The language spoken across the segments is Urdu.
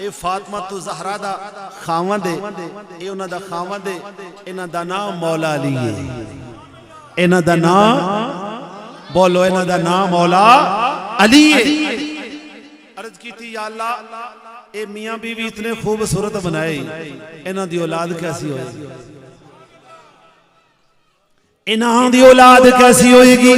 اے فاطمہ تو زہرا دا خاوند ہے، اے انہاں دا خاوند ہے، انہاں دا نام مولا علی ہے، انہاں دا نام بولو، انہاں دا نام مولا علی ہے۔ عرض کی تھی یا اللہ اے میاں بیوی اتنے خوبصورت بنائے، انہاں دی اولاد کیسی ہوئے گی؟ انہاں دی اولاد کیسی ہوئے گی؟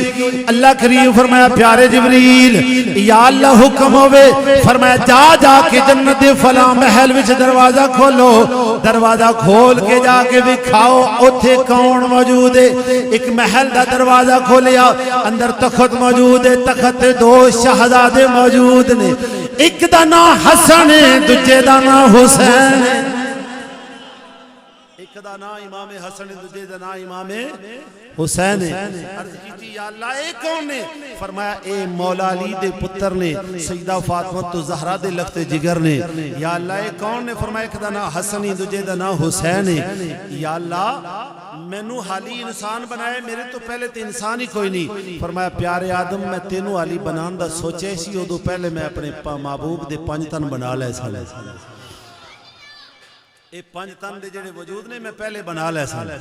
اللہ کریم فرمایا پیارے جبریل یا اللہ حکم ہوئے، فرمایا جا جا کے جنت فلاں محل وچ دروازہ کھولو، دروازہ کھول کے جا کے دکھاؤ اوتھے کون موجود ہے۔ ایک محل دا دروازہ کھولیا، اندر تخت موجود ہے، تخت دو شہزادے موجود نے، ایک دا نام حسن ہے، دوجے دا نام حسین ہے، ایک دا نام امام حسن ہے، دوجے دا نام امام حسین ہے۔ عرض کی تھی یا اللہ اے کون نے؟ فرمایا اے مولا علی دے پتر نے، سیدہ فاطمہ تو زہرا دے لخت جگر نے۔ یا اللہ اے کون نے؟ فرمایا ایک دا نام حسن ہے، دوجے دا نام حسین ہے۔ یا اللہ میں نو حالی انسان بنائے، میرے تو پہلے تے انسان ہی کوئی نہیں۔ فرمایا پیارے آدم میں تینوں حالی بنان دا سوچے سی، ادو پہلے میں اپنے محبوب دے 5 تن بنا لے سالے، اے 5 تن دے جڑے وجود نے میں پہلے بنا لے سالے۔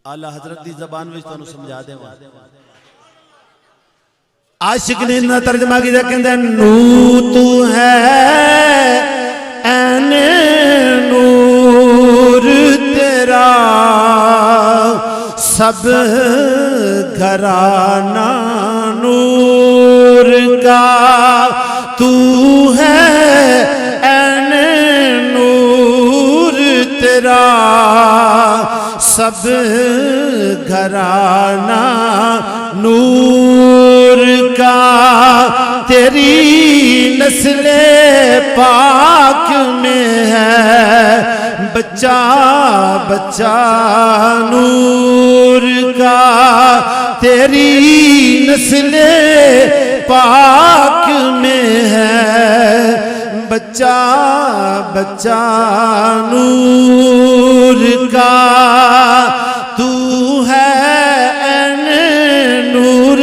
اللہ حضرت دی زبان میں تو سمجھا دے وہاں عاشق نے اتنا ترجمہ کی کہندے نو تو ہے این نور تیرا سب گھرانہ نور کا، تو ہے این نور تیرا سب گھرانہ نور کا، تیری نسل پاک میں ہے بچہ بچہ نور کا، تیری نسل پاک میں ہے بچہ بچہ نور کا، تو ہے این نور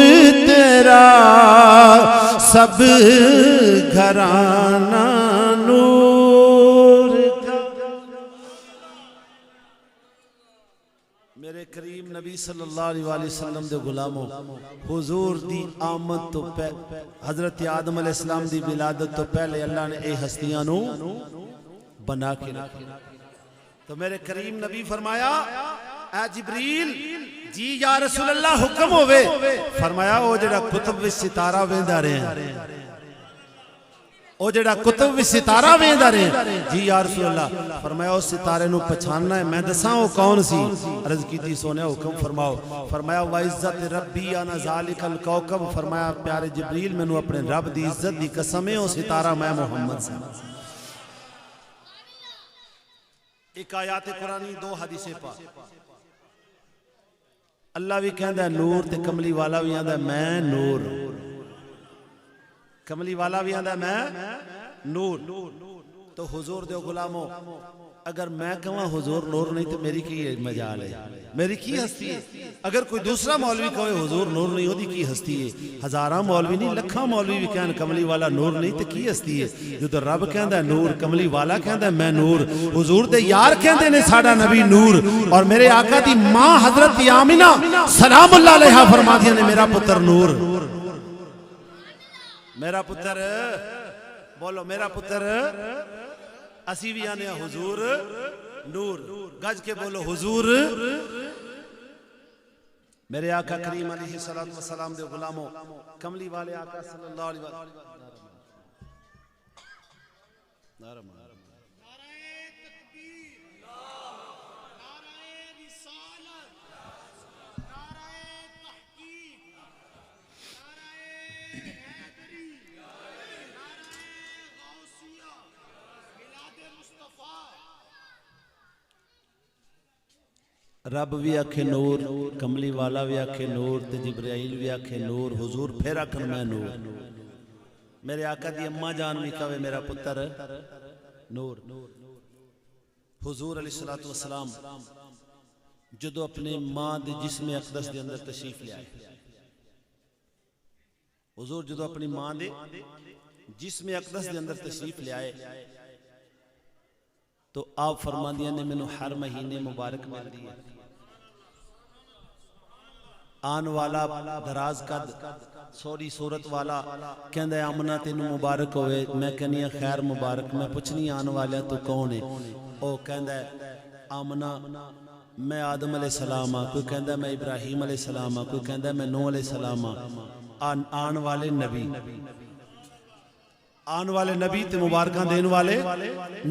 تیرا سب گھرانہ نور کا۔ میرے کریم نبی صلی اللہ علیہ وسلم دے غلاموں، حضور دی آمد تو حضرت آدم علیہ السلام دی ولادت تو پہلے اللہ نے اے ہستیاں نو بنا کے رکھا۔ تو میرے کریم نبی فرمایا اے جبریل جی یا رسول اللہ حکم ہوئے، فرمایا او جڑا کتب وچ ستارہ ویندا رہے ہیں، او جڑا کتب وچ ستارہ ویندا رہے ہیں، جی یا رسول اللہ، فرمایا اس ستارے نو پہچاننا ہے، میں دساں او کون سی؟ عرض کی تھی سونے حکم فرماؤ، فرمایا وعزت ربی انا ذالک الکوكب، فرمایا پیارے جبریل میں نو اپنے رب دی عزت دی قسم ہے او ستارہ میں محمد سے۔ ایک آیات قرآنی، 2 حدیث پاک۔ اللہ بھی کہندہ ہے نور تے کملی والا بھی آندہ ہے میں نور، کملی والا بھی آندہ ہے میں نور۔ تو حضور دے غلاموں اگر میں کہاں حضور نور نہیں تو میری کی مجال ہے، میری کی ہستی ہے؟ اگر کوئی دوسرا مولوی کہے حضور نور نہیں ہو دی کی ہستی ہے؟ ہزاراں مولوی نہیں لکھاں مولوی بھی کہن کملی والا نور نہیں تو کی ہستی ہے؟ جو تو رب کہندہ ہے نور، کملی والا کہندہ ہے میں نور، حضور دے یار کہندے نے ساڑا نبی نور، اور میرے آقا دی ماں حضرت آمینہ سلام اللہ علیہ فرما دیا نے میرا پتر نور، میرا پتر بولو میرا پتر، اسی بھی آنے حضور نور، گج کے بولو حضور۔ میرے آقا کریم علیہ السلام دے غلاموں، کملی والے آقا صلی اللہ علیہ وسلم، رب بھی آکھے نور، کملی والا بھی آکھے نور، تے جبرائیل بھی آکھے نور، حضور پھر آکھن میں نور۔ میرے آقا دی اماں جان بھی کہوے میرا پتر نور۔ حضور علیہ السلام جدو اپنے ماں دے جسم اقدس دے اندر تشریف لے آئے، حضور جدو اپنی ماں دے جسم اقدس دے اندر تشریف لے آئے تو آپ فرماندیاں نے مینوں ہر مہینے مبارک مل دی ہے. آن والا دراز قد سوری صورت والا کہندا ہے آمنہ تینوں مبارک ہوئے. میں کہنی خیر مبارک. میں پوچھنی آن والا تو کون ہے؟ او کہندا ہے آمنہ میں آدم علیہ السلام ہاں، کوئی کہندا ہے میں ابراہیم علیہ السلام ہاں، کوئی کہندا ہے میں نوح علیہ السلام ہاں. آن والے نبی، آن والے نبی تے مبارکاں دین والے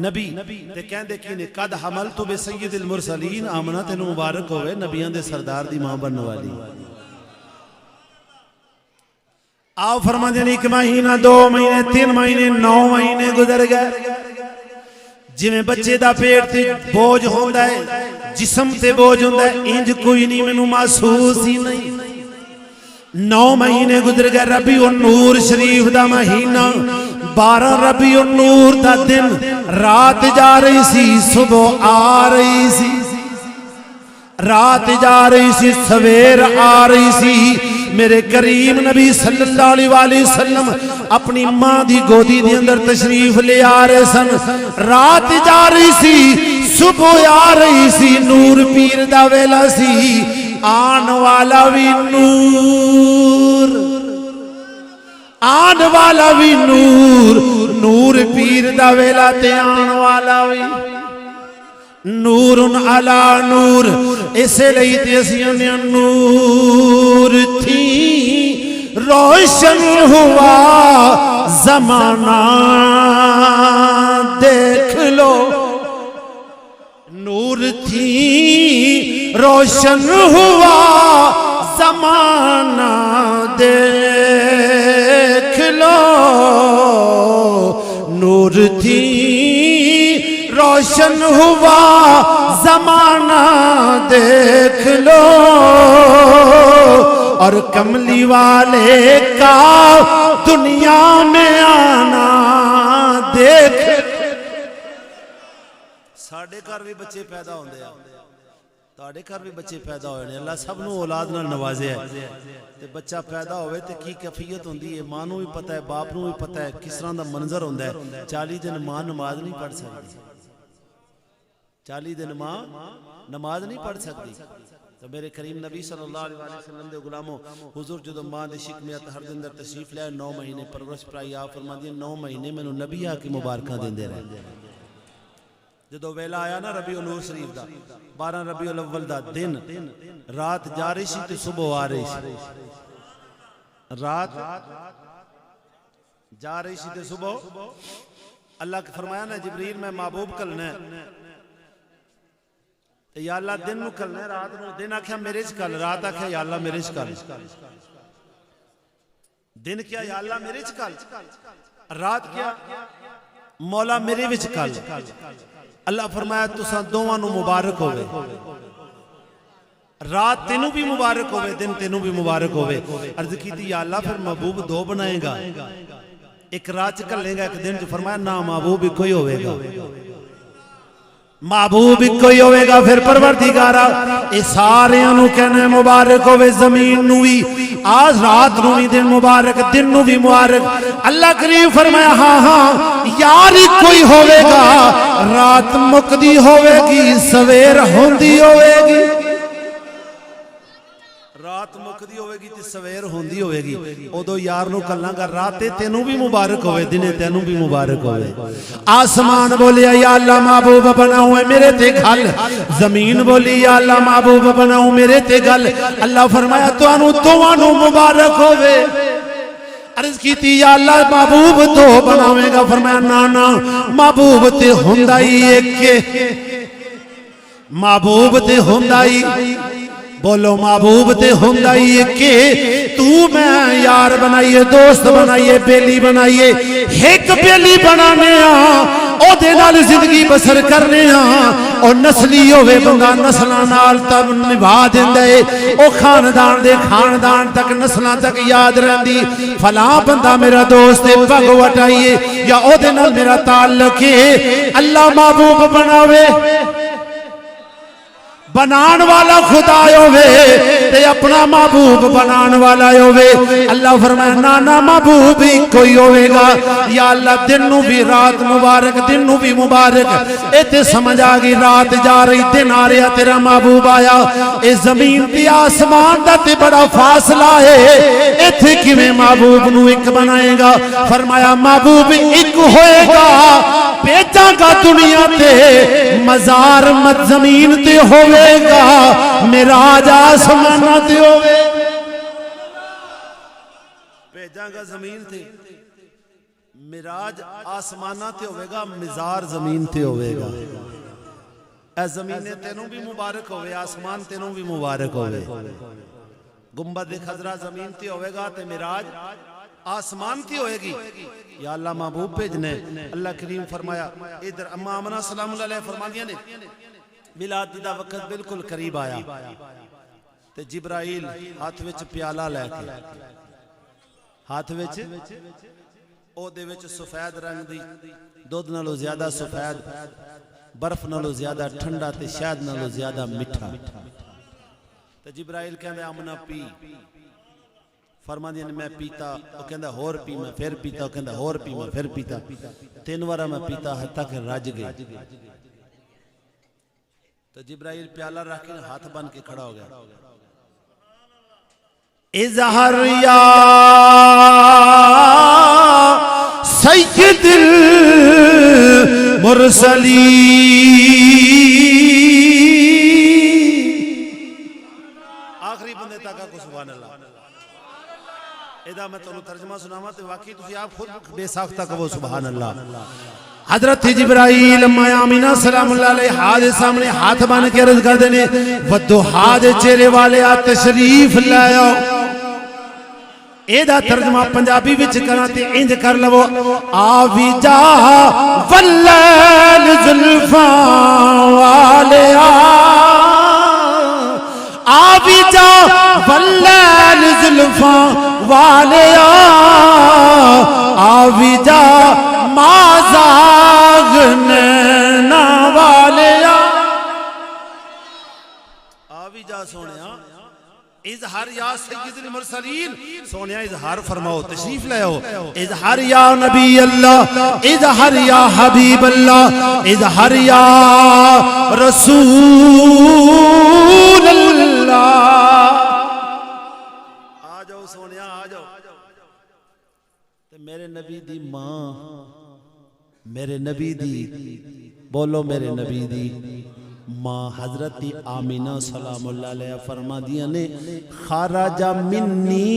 نبی تے کہندے کینے قد حملت بسید المرسلین. آمنہ تینوں مبارک ہوئے نبیاں دے سردار دی ماں بننے والی. آپ فرماتے ہیں 1 مہینہ 2 مہینے 3 مہینے 9 مہینے گزر گئے. جویں بچے دا پیٹ تے بوجھ ہوندا ہے، جسم تے بوجھ ہوندا ہے، انج کوئی نہیں مینوں محسوس ہی نہیں. 9 مہینے گزر گئے. ربیع النور شریف دا مہینہ 12 ربیع النور دا دن. رات جا رہی سی صبح آ رہی سی، رات جا رہی سی سویر آ رہی سی. میرے کریم نبی صلی اللہ علیہ وآلہ وسلم اپنی ماں دی گودی دی اندر تشریف لے آ رہے سن. رات جا رہی سی صبح آ رہی سی. نور پیر دا ویلا سی، آن والا بھی نور، آن والا بھی نور. نور پیر دا ویلا تے آن والا بھی نور علی نور. اسے لئی تے اسیاں نے نور تھی روشن ہوا زمانہ دیکھ لو. نور تھی روشن ہوا زمانہ دیکھ لو. نور تھی روشن ہوا زمانہ دیکھ لو. اور کملی والے کا دنیا میں آنا دیکھ. ساڑھے گھر بھی بچے پیدا ہوندے ہیں، تاڑے گھر بھی بچے پیدا ہوئے ہیں. اللہ سب نو اولاد نہ نوازے ہے. تے بچہ پیدا ہوئے تے کی کیفیت ہوندی ہے ماں نو بھی پتہ ہے، باپ نو بھی پتہ ہے کس طرح دا منظر ہوندا ہے. 40 دن ماں نماز نہیں پڑھ سکتی، 40 دن ماں نماز نہیں پڑھ سکتی. تو میرے کریم نبی صلی اللہ علیہ وسلم دے غلاموں حضور جدو ماں دے شکمیت ہر دن در تشریف لے 9 مہینے پرورش پرائی. آپ فرما دیا 9 مہینے میں نبی آ کے مبارکہ دین دے رہے. جدو ویلا آیا نا ربیع النور شریف دا 12 ربیع الاول دا دن، رات جا رہی سی تے صبح آ رہی سی. رات جا رہی سی تے صبح. اللہ کے فرمایا نا جبریل میں محبوب کلنا ہے. یا اللہ دن نو کلنا ہے، رات نو. دن آکھیا میرے چ کل، رات آکھیا یا اللہ میرے چ کل. دن کیا یا اللہ میرے چ کل، رات کیا مولا میرے وچ کل. اللہ فرمایا تساں دوواں نو مبارک ہوئے. رات تینوں بھی مبارک ہوئے، دن تینوں بھی مبارک ہوئے. عرض کی تھی یا اللہ پھر محبوب 2 بنائے گا، ایک رات چ کلے گا ایک دن چ. فرمایا نا محبوب ایک کوئی ہوئے گا، محبوب ایک کوئی ہوئے گا. پھر پروردگارا اے سارے انہوں کہنے مبارک ہوئے. زمین نوی آج رات نوی دن مبارک، دن نوی مبارک. اللہ کریم فرمایا ہاں ہاں یار کوئی ہوئے گا. رات مقدی ہوئے گی سویر ہوندی ہوئے گی، رات مقدی ہوئے گی تے سویر ہوندی ہوئے گی. ادو یار نو کلاں گا رات تینوں بھی مبارک ہوئے، دن تینوں بھی مبارک ہوئے. آسمان بولیا یا اللہ محبوب بناؤ میرے تے گھل. زمین بولی یا اللہ محبوب بناؤ میرے تے گھل. اللہ فرمایا توانو دوانو مبارک ہوئے. عرض کی تھی یا اللہ محبوب 2 بناوے گا. فرمایا نانا محبوب تے ہوندائی ایک کے، محبوب تے ہوندائی بولو محبوب تے ہوندائی کہ تو میں یار بنائیے، دوست بنائیے، بیلی بنائیے. ایک بیلی بنانے او دے نال زندگی بسر کرنے او نسلی ہوئے بندہ نسلان نال تب نبھا دیندے. او خاندان دے خاندان تک نسلان تک یاد رہندی فلاں بندہ میرا دوست ہے پگ وٹائیے یا او دے نال میرا تعلق ہے. اللہ محبوب بناوے، بنان والا خدا ہوئے تے اپنا محبوب بنان والا ہوے. اللہ فرمایا نانا محبوب ہی کوئی ہوے گا. یا اللہ دن نو بھی رات مبارک, دن نو بھی مبارک. ایتھے سمجھ آ گئی رات جا رہی دن آ رہا تیرا محبوب آیا. اے زمین تے آسمان دا تے بڑا فاصلہ ہے, ایتھے کیویں محبوب نو ایک بنائے گا. فرمایا محبوب ایک ہوئے گا, بھیجاں گا دنیا تے, مزار مت زمین تے ہوئے گا, معراج آسمان تے ہوئے گا. بھیجاں گا زمین تے, معراج آسمان تے ہوئے گا, مزار زمین تے ہوئے گا. اے زمین تینوں بھی مبارک ہوئے, آسمان تینوں بھی مبارک ہوئے. گنبد خضرا زمین تے ہوئے گا تے معراج آسمان تی ہوئے گی. یا اللہ محبوب بھیجنے. اللہ کریم فرمایا ادھر اما آمنہ سلام اللہ علیہ فرما دیا نے ولادت دا وقت بالکل قریب آیا تے جبرائیل ہاتھ وچ پیالہ لے کے, ہاتھ وچ او دے وچ سفید رنگ دی, دودھ نالو زیادہ سفید, برف نالو زیادہ ٹھنڈا تے شہد نالو زیادہ مٹھا. تے جبرائیل کہندے آمنہ پی. فرما دیا نے میں پیتا, وہ کہندہ ہور پی, میں پھر پیتا, وہ کہندہ ہور پی, میں پھر پیتا. 3 وارہ میں پیتا حتیٰ کہ رج گئے. تو جبرائیل پیالہ رکھ کے ہاتھ بن کے کھڑا ہو گیا. اظہر یا سید المرسلین. آخری بندے تاکہ کو سبحان اللہ. ادا میں تو ترجمہ سناما تو واقعی تو آپ خود بے ساختہ کہو سبحان اللہ. حضرت جبرائیل آمینہ سلام اللہ علیہ ہاتھ سامنے ہاتھ بان کے عرض کر دینے ودو ہاتھ چہرے والے آ تشریف لائیو. ایدہ ترجمہ پنجابی وچ کراتے انج کر لو آوی جا واللیل زلفاں والے آوی جا واللیل زلفاں والے آوی جا مازاغ نینا والے آوی جا سونیا اظہار یا سید المرسلین. سونیا اظہار فرماؤ, تشریف لے آؤ. اظہار یا نبی اللہ, اظہار یا حبیب اللہ, اظہار یا رسول اللہ. آ جاؤ سونیا آ جاؤ. میرے نبی دی ماں, میرے نبی دی, بولو میرے نبی دی ماں حضرت آمینہ سلام اللہ علیہ فرما دیا نے خارج منی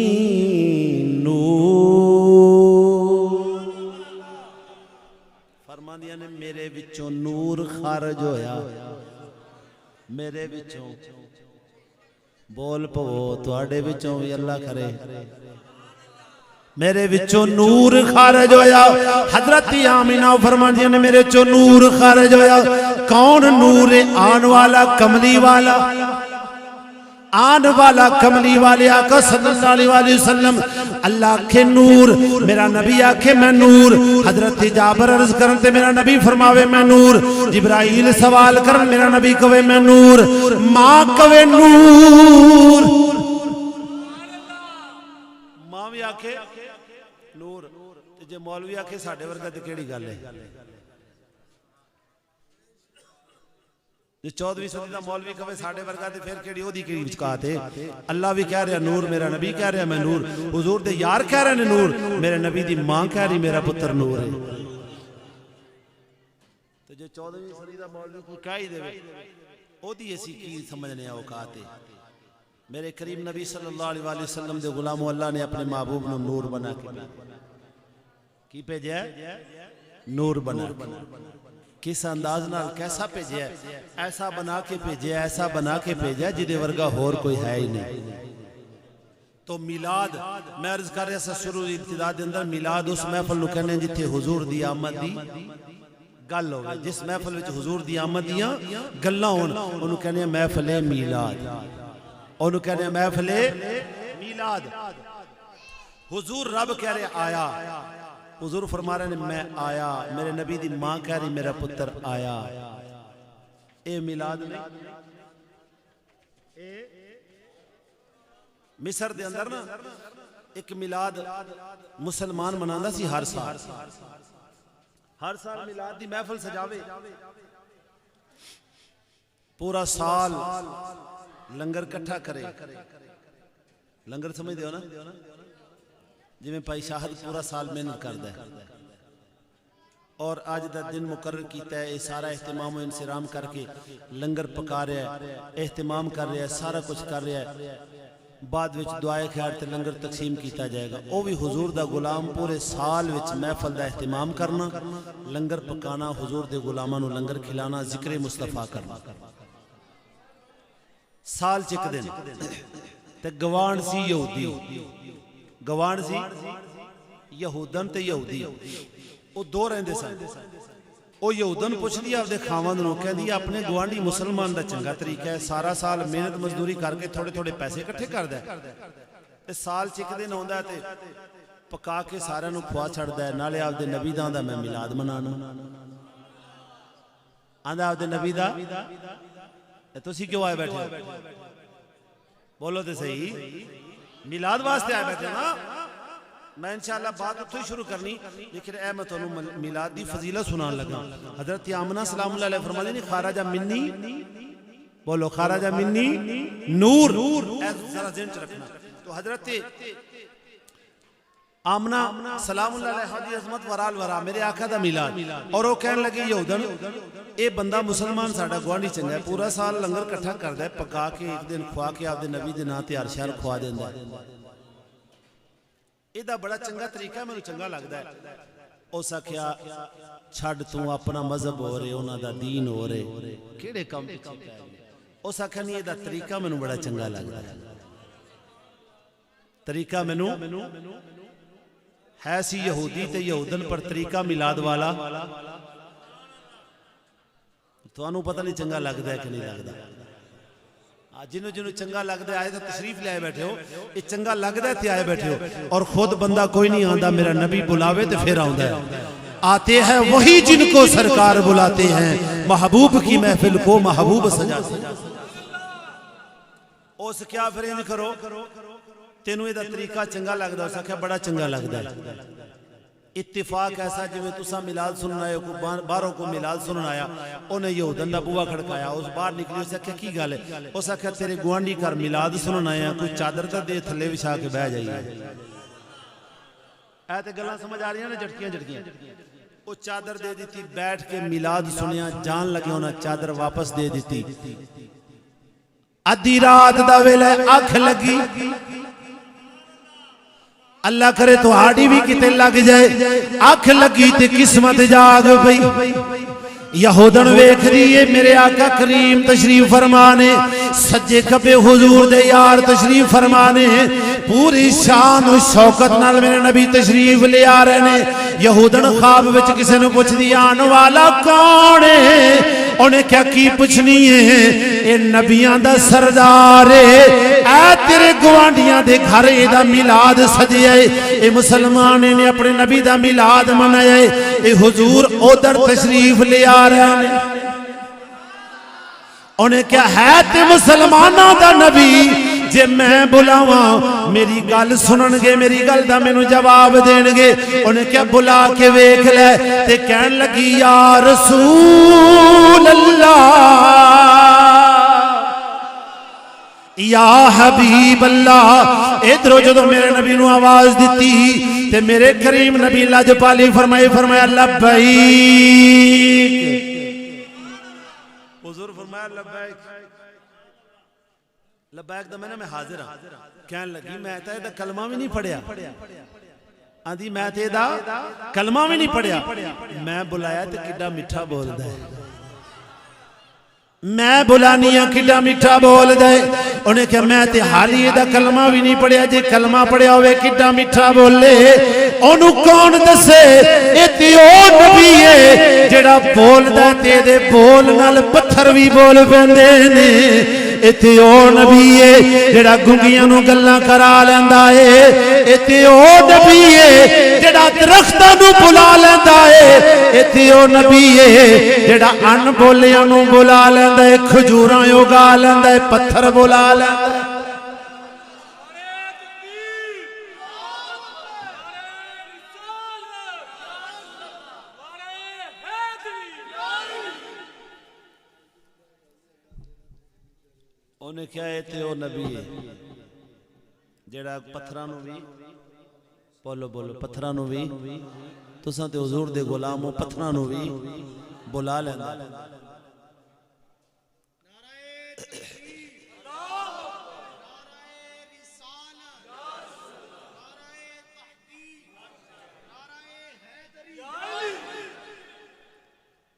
نور. فرما دیا نے میرے وچوں نور خارج ہویا, میرے وچوں. بول پو تواڈے وچوں بھی اللہ کرے. میرے وچوں نور خارج ہویا. حضرت آمینہ فرماندی نے میرے وچوں نور خارج ہویا. کون نور؟ آن والا کملی والا, آن والا کملی والے آقا صلی اللہ علیہ وسلم. اللہ آکھے نور, میرا نبی آکھے میں نور. حضرت جابر عرض کرن تے میرا نبی فرماوے میں نور. جبرائیل سوال کرن میرا نبی کہے میں نور. ماں کہے نور, ماں بھی آکھے نور. جے مولوی آکھے ساڈے ورگا تے کیڑی گل ہے؟ جے 14ویں صدی دا مولوی کہے ساڈے ورگا تے پھر کیڑی اودی کیڑی وچکات ہے؟ اللہ بھی کہہ رہا نور, میرا نبی کہہ رہا میں نور, حضور دے یار کہہ رہے ہیں نور, میرے نبی دی ماں کہہ رہی میرا پتر نور ہے. تو جے 14ویں صدی دا مولوی کو کہہ ہی دے اودی ایسی کی سمجھنے اوقات ہے. میرے کریم نبی صلی اللہ علیہ وسلم دے غلاموں اللہ نے اپنے محبوب نو نور بنا کے کی بھیجا ہے؟ نور بنا کے. کس انداز نال کیسا بھیجا ہے؟ ایسا بنا کے بھیجا ہے, ایسا بنا کے بھیجا ہے جدے ورگا ہور کوئی ہے ہی نہیں. تو میلاد میں عرض کر رہا سا شروع ابتدا دے اندر, میلاد اس محفل نو کہنے جتھے حضور دی آمد دی گل ہوگی. جس محفل وچ حضور دی آمد دیاں گلاں ہون انہوں کہنے محفل میلاد, انہوں کہنے محفل میلاد. حضور رب کہہ رہے آیا, حضور فرما رہے ہیں میں آیا, میرے نبی دی ماں کہہ رہی میرا پتر آیا. اے میلاد نہیں, مصر دے اندر نا ایک میلاد مسلمان مناندا سی ہر سال میلاد دی محفل سجاوے پورا سال لنگر کٹھا کرے لنگر سمجھ دیو نا جی میں پائی شاہد پورا سال محنت کردا ہے اور آج دا دن مقرر کیتا ہے سارا اہتمام و انصرام کر کے لنگر پکا رہا ہے اہتمام کر رہا ہے سارا کچھ کر رہا ہے بعد وچ دعائے خیر تے لنگر تقسیم کیتا جائے گا او بھی حضور دا غلام پورے سال وچ محفل دا اہتمام کرنا لنگر پکانا حضور دے غلاماں نو لنگر کھلانا ذکر مصطفیٰ کرنا سال چک دن تے گوان سی یہودی گوان سی یہودن تے یہودی او دو رہندے سن او یہودن پوچھ لیا اپنے خاوند نو کہہ دیا اپنے گوانڈی مسلمان دا چنگا طریقہ ہے سارا سال محنت مزدوری کر کے تھوڑے تھوڑے پیسے اکٹھے کر دے سال چک دن ہوندا ہے تے پکا کے سارے نو کھوا چھڑدا ہے نالے آپ دے نبی دا میں میلاد منانا آندا آپ دے نبی دا تسی کیوں آئے بیٹھے بولو تے صحیح میلاد واسطے آئے بیٹھے نا میں انشاءاللہ بات اتھو ہی شروع کرنی لیکن اے میں تو میلاد دی فضیلت سنان لگا حضرت آمنہ سلام اللہ علیہ فرماتے ہیں خارجہ منی بولو خارجہ منی نور اے ذرا ذہن چ رکھنا تو حضرت آمنہ سلام اللہ علیہ حدی عظمت ورال ورا میرے آقا دا میلاد اور وہ کہنے لگے یہودن اے بندہ مسلمان ساڑا گوانڈی چنگا ہے پورا سال لنگر کٹھا کر دے پکا کے ایک دن کھوا کے آپ دے نبی دے ناتے ہر شہر کھوا دیں دا ایدہ بڑا چنگا طریقہ ہے میں نے چنگا لگ دا ہے او سا کیا چھڑ تو اپنا مذہب ہو رہے ہونا دا دین ہو رہے کیڑے کم او سا کیا نہیں ایدہ طریقہ میں نے بڑا چنگا لگ دا ہے طریقہ میں نے ہے سی یہودی تے یہودن پر طریقہ میلاد والا تو انہوں پتہ نہیں چنگا لگ دا ہے کہ نہیں لگ دا جنہوں جنہوں چنگا لگ دا ہے آئے تھا تشریف لے آئے بیٹھے ہو یہ چنگا لگ دا ہے تھی آئے بیٹھے ہو اور خود بندہ کوئی نہیں آندہ میرا نبی بلاوے تے پھر آندہ ہے آتے ہیں وہی جن کو سرکار بلاتے ہیں محبوب کی محفل کو محبوب سجاتے ہیں اس کیا فرین کرو تینوں ایدہ طریقہ چنگا لگ دا اسا کیا بڑا چنگا لگ دا ہے اتفاق ایسا جو میں تسا ملاد سننا آیا باروں کو ملاد سننا آیا انہیں یہودن دا بوا کھڑکایا اس بار نکلی اسا کیا کی گالے اسا کیا تیرے گوانڈی کر ملاد سننا آیا کوئی چادر تا دے تھلے وشا کے بہ جائیے ایتے گلہ سمجھ آ رہی ہیں نا جھٹکیاں وہ چادر دے دیتی بیٹھ کے ملاد سنیا جان لگے ہونا چادر واپس دے دیتی ادھی رات دا ویلے آنکھ لگی اللہ کرے تو آڑی بھی کتے لگ جائے آنکھ لگی تے قسمت جاگ بھئی یہودن ویکھ دیئے میرے آقا کریم تشریف فرمانے سجے کبے حضور دے یار تشریف فرمانے پوری شان و شوکت نال میرے نبی تشریف لے آ رہے نے یہودن خواب وچ کسے نے پوچھ دیا آن والا کونے انہیں کیا کی پوچھنی ہے اے نبیان دا سردار اے تیرے گوانڈیاں دے گھر دا میلاد سجے اے مسلمانے نے اپنے نبی دا میلاد منائے اے حضور ادھر تشریف لے آ رہے ہیں انہیں کیا ہے تے مسلمانہ دا نبی جے میں بلاواں میری گل سنن گے میری گل دا میں نو جواب دین گے انہیں کیا بلا کے ویکھ لے تے کہن لگی یا رسول اللہ یا حبیب اللہ ادھرو جدو میرے نبی نو آواز دیتی تے میرے کریم نبی لاج پالی فرمایا لبیک حضور فرمایا لبیک لبیک دا میں حاضر ہاں کہنے لگی میں تے دا کلمہ بھی نہیں پڑھیا آندھی میں تے دا کلمہ بھی نہیں پڑھیا میں بلایا تے کڈا مٹھا بول دے میں بلانیاں کڈا مٹھا بول دے انہیں کہ میں تے حالی دا کلمہ بھی نہیں پڑھیا جے کلمہ پڑھیا ہوئے کڈا مٹھا بولے انہوں کون دسے ایتی او نبی ہے جڑا بول دے تے دے بول نال پتھر بھی بول پیندے نے ایتی او نبی ہے جڑا گنگیاں نو گلاں کرا لیندا ہے ایتی او نبی ہے جڑا درختاں نو بلا لیندا ہے ایتی او نبی ہے جڑا ان بولیاں نو بلا لیندا ہے کھجوراں اگا لیندا ہے پتھر بلا لیندا ہے انہیں کیا ہے تے او نبی ہے جیڑا پتھراں نو بھی بولو بولو پتھراں نو بھی تساں تے حضور دے غلام ہو پتھراں نو بھی بلا لیندا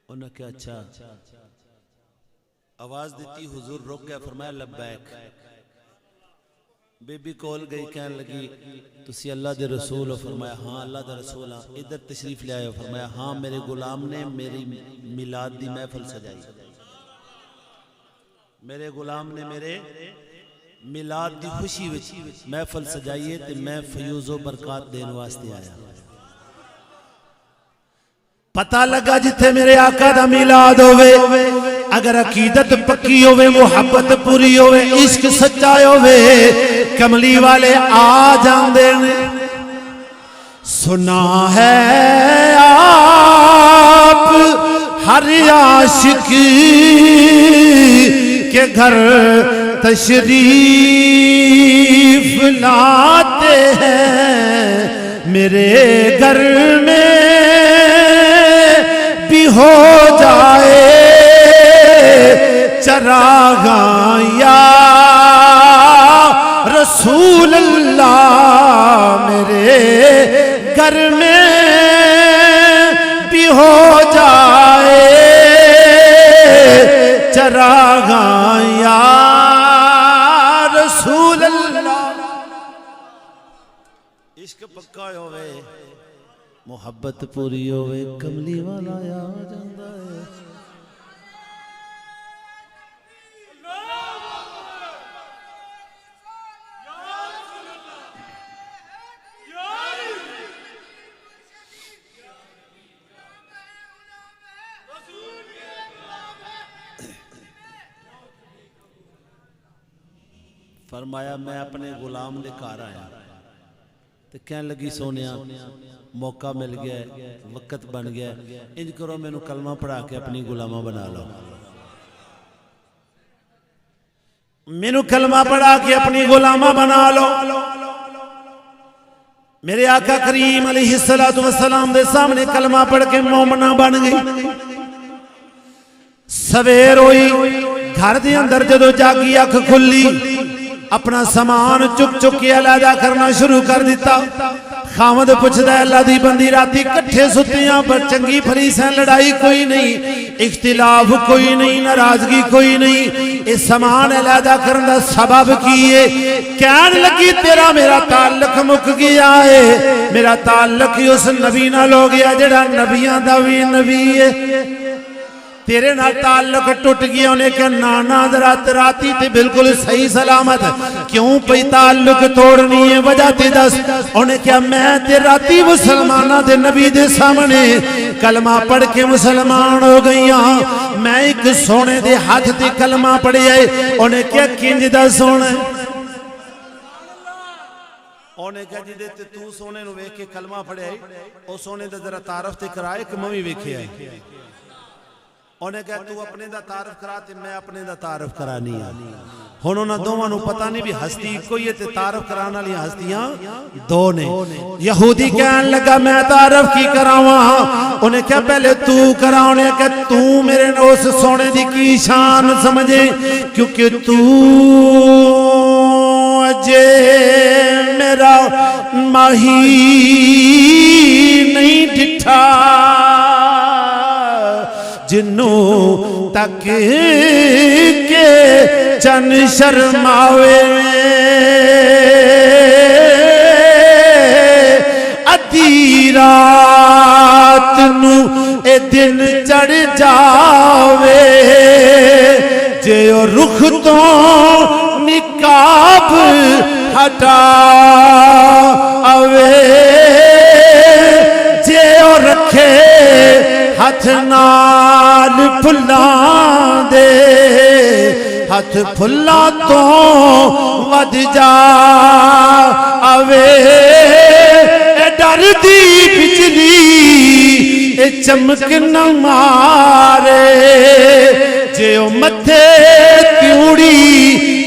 انہوں نے کہا اچھا آواز دیتی حضور رک گیا فرمایا لبیک بی بی کول گئی کہنے لگی تسی اللہ دے رسول ہو فرمایا ہاں اللہ دے رسول ہاں ادھر تشریف لے آئے ہو فرمایا ہاں میرے غلام نے میری میلاد دی محفل سجائی میرے غلام نے میرے میلاد دی خوشی وچ محفل سجائی ہے تے میں فیوز و برکات دین واسطے آیا پتہ لگا جتھے میرے آقا دا میلاد ہوئے اگر عقیدت پکی ہوئے محبت پوری ہوئے عشق سچا ہوئے کملی والے آ جاندے نے سنا ہے آپ ہر عاشق کے گھر تشریف لاتے ہیں میرے گھر میں بھی ہو جائے چراغاں یا رسول اللہ میرے گھر میں بھی ہو جائے چراغاں یا رسول اللہ عشق پکا ہوئے محبت پوری ہوئے کملی والا آ جاندہ ہے فرمایا میں اپنے غلام لے کار آیا تو کہنے لگی سونیا موقع مل گیا وقت بن گیا انج کرو میں نو کلمہ پڑھا کے اپنی غلامہ بنا لو میں نو کلمہ پڑھا کے اپنی غلامہ بنا لو میرے آقا کریم علیہ السلام دے سامنے کلمہ پڑھ کے مومنہ بن گئی سویر ہوئی گھر دے اندر جدو جاگی آنکھ کھلی اپنا سامان چک چک کے علیحدہ کرنا شروع کر دیتا خامد پوچھتا ہے اللہ دی بندی راتی کٹھے ستیاں پر چنگی فریسیں لڑائی کوئی نہیں اختلاف کوئی نہیں ناراضگی کوئی نہیں اس سامان علیحدہ کرنا سبب کیے کہن لگی تیرا میرا تعلق مک گیا ہے میرا تعلق ہی اس نبی نہ لو گیا جڑا نبیاں دا بھی نبی ہے تیرے نہ تعلق ٹوٹ گیا انہیں کہ نانا راتی تے بالکل صحیح سلامت کیوں پئی تعلق توڑنی ہے وجہ تے دس انہیں کہ میں تے راتی مسلمانہ دے نبی دے سامنے کلمہ پڑھ کے مسلمان ہو گئی ہاں میں ایک سونے دے ہاتھ تے کلمہ پڑھ جائے انہیں کہ کنج دا سونے انہیں کہ جی دیتے تو سونے نو ویکھ کے کلمہ پڑھ جائے او سونے دے ذرا تعارف تے کرائے کہ ممی ویکھے آئے انہیں کہا تو اپنے دا تعارف کراتے میں اپنے دا تعارف کرانی ہے ہونوں نہ دوواں نو پتہ نہیں بھی ہستی کوئی ہے تے تعارف کرانا لیا ہستیاں دو نے یہودی کہن لگا میں تعارف کی کراواں انہیں کہا پہلے تو کرا انہیں کہا تو میرے اس سونے دی کی شان سمجھے کیونکہ تو اجے میرا ماہی نہیں ڈٹھا جنوں تک کے چن شرماوے ادھی رات نو اے دن چڑھ جاوے جے او رخ تو نقاب ہٹا آوے جے او رکھے ہاتھ نال پھلاں دے ہاتھ پھلاں تو ود جا آوے اے ڈر دی بجلی اے چمک نہ مارے جے او متھے تیوڑی